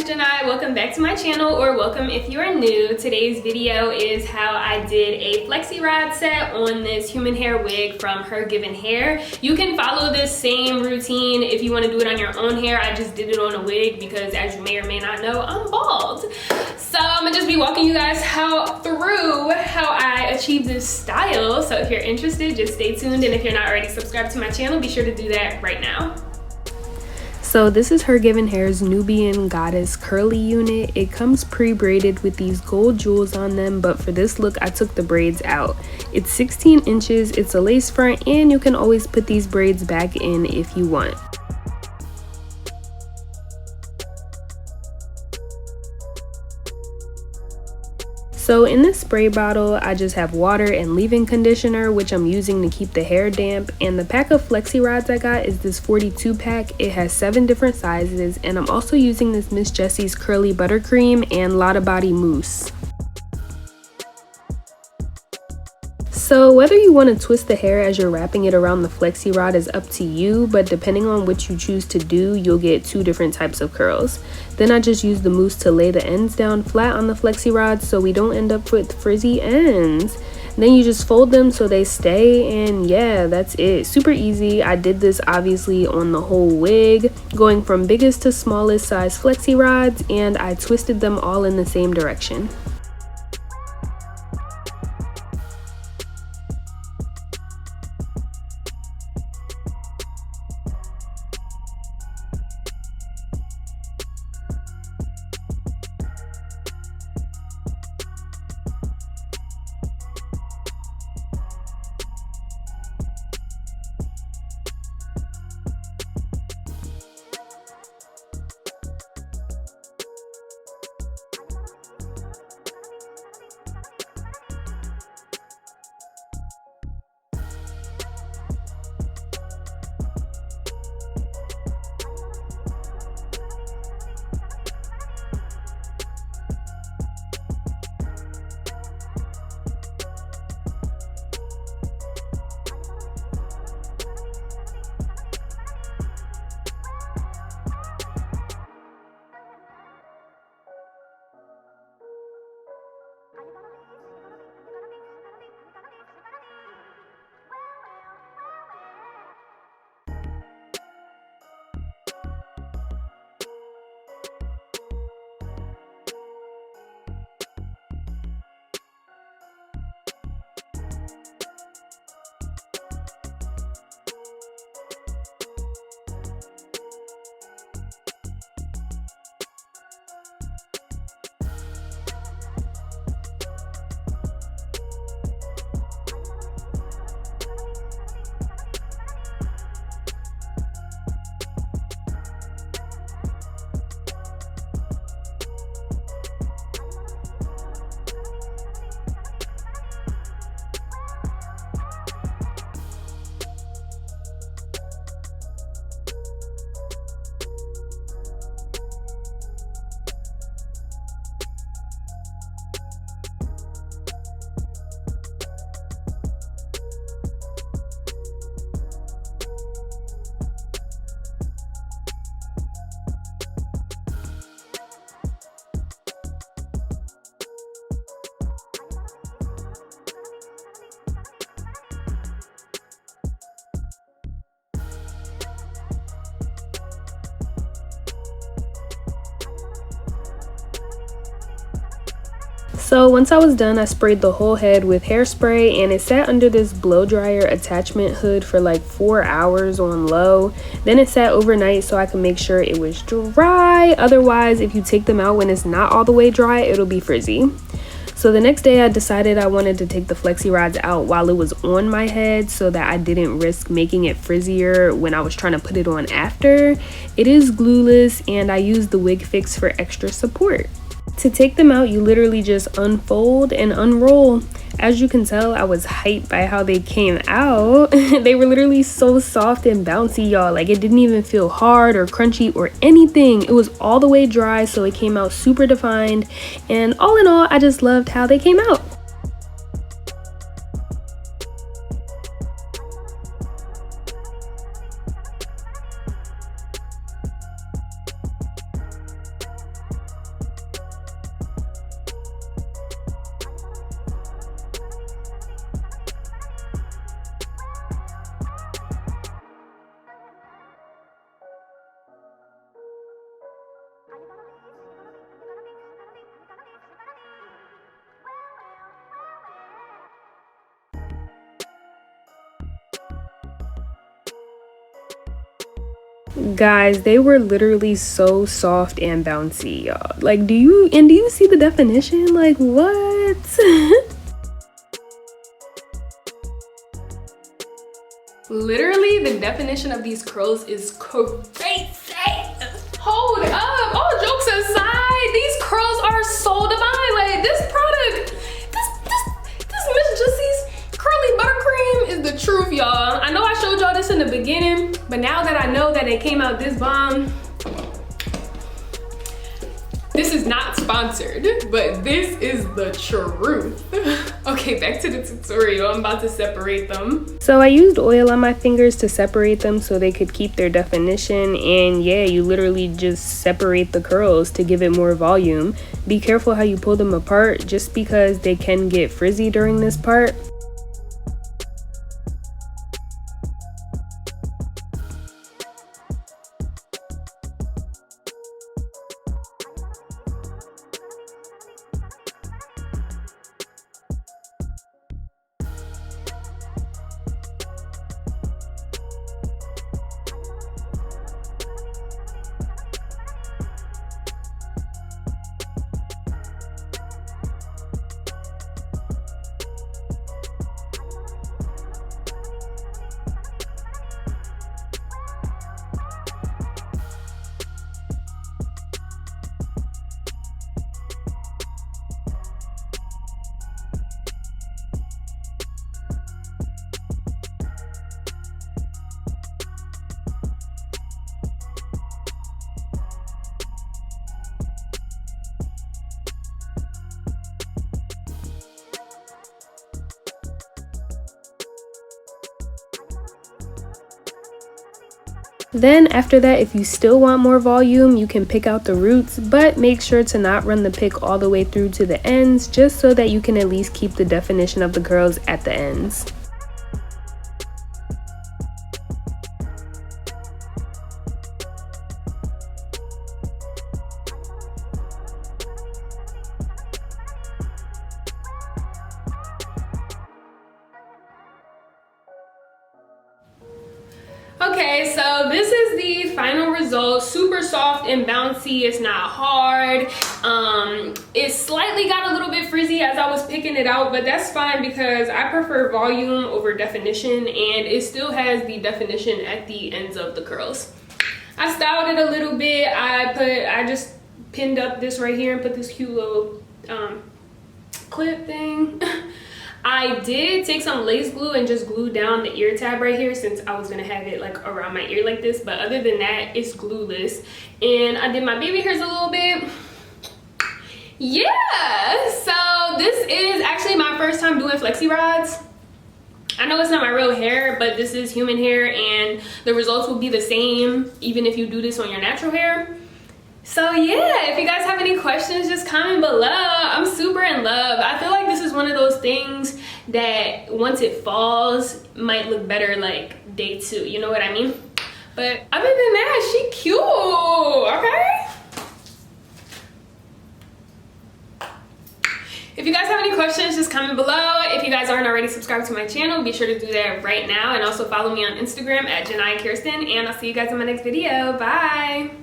is Janai. Welcome back to my channel, or welcome if you are new. Today's video is how I did a flexi rod set on this human hair wig from Her Given Hair. You can follow this same routine if you want to do it on your own hair. I just did it on a wig because, as you may or may not know, I'm bald. So I'm gonna just be walking you guys through how I achieved this style. So if you're interested, just stay tuned, and if you're not already subscribed to my channel, be sure to do that right now. So this is Her Given Hair's Nubian Goddess curly unit. It comes pre-braided with these gold jewels on them, but for this look I took the braids out. It's 16 inches, it's a lace front, and you can always put these braids back in if you want. So in this spray bottle, I just have water and leave-in conditioner, which I'm using to keep the hair damp. And the pack of flexi rods I got is this 42 pack. It has 7 different sizes, and I'm also using this Miss Jessie's curly buttercream and Lotta body mousse. So whether you want to twist the hair as you're wrapping it around the flexi rod is up to you, but depending on what you choose to do, you'll get 2 different types of curls. Then I just use the mousse to lay the ends down flat on the flexi rod so we don't end up with frizzy ends. Then you just fold them so they stay, and yeah, that's it. Super easy. I did this obviously on the whole wig, going from biggest to smallest size flexi rods, and I twisted them all in the same direction. So once I was done, I sprayed the whole head with hairspray, and it sat under this blow dryer attachment hood for like 4 hours on low. Then it sat overnight so I could make sure it was dry. Otherwise, if you take them out when it's not all the way dry, it'll be frizzy. So the next day I decided I wanted to take the flexi rods out while it was on my head so that I didn't risk making it frizzier when I was trying to put it on after. It is glueless, and I used the wig fix for extra support. To take them out, you literally just unfold and unroll. As you can tell, I was hyped by how they came out. They were literally so soft and bouncy, y'all. Like, it didn't even feel hard or crunchy or anything. It was all the way dry, so it came out super defined. And all in all, I just loved how they came out. Guys, they were literally so soft and bouncy, y'all. Like, do you see the definition? Like, what? Literally, the definition of these curls is crazy. Hold up, all jokes aside, these curls are so divine. Like, this product, this Miss Jessie's curly buttercream is the truth, y'all. I know I showed y'all this in the beginning, but now that I know that it came out this bomb, this is not sponsored, but this is the truth. Okay, back to the tutorial. I'm about to separate them. So I used oil on my fingers to separate them so they could keep their definition. And yeah, you literally just separate the curls to give it more volume. Be careful how you pull them apart just because they can get frizzy during this part. Then after that, if you still want more volume, you can pick out the roots, but make sure to not run the pick all the way through to the ends, just so that you can at least keep the definition of the curls at the ends. Okay, so this is the final result. Super soft and bouncy. It's not hard. It slightly got a little bit frizzy as I was picking it out, but that's fine because I prefer volume over definition, and it still has the definition at the ends of the curls. I styled it a little bit. I just pinned up this right here and put this cute little clip thing. I did take some lace glue and just glue down the ear tab right here since I was gonna have it like around my ear like this, but other than that, it's glueless. And I did my baby hairs a little bit. Yeah, so this is actually my first time doing flexi rods. I know it's not my real hair, but this is human hair and the results will be the same even if you do this on your natural hair. So yeah, if you guys have any questions, just comment below. I'm super in love. I feel like this is one of those things that once it falls might look better like day 2, you know what I mean? But other than that, she cute, okay? If you guys have any questions, just comment below. If you guys aren't already subscribed to my channel, be sure to do that right now, and also follow me on Instagram at Janai Kirsten, and I'll see you guys in my next video. Bye.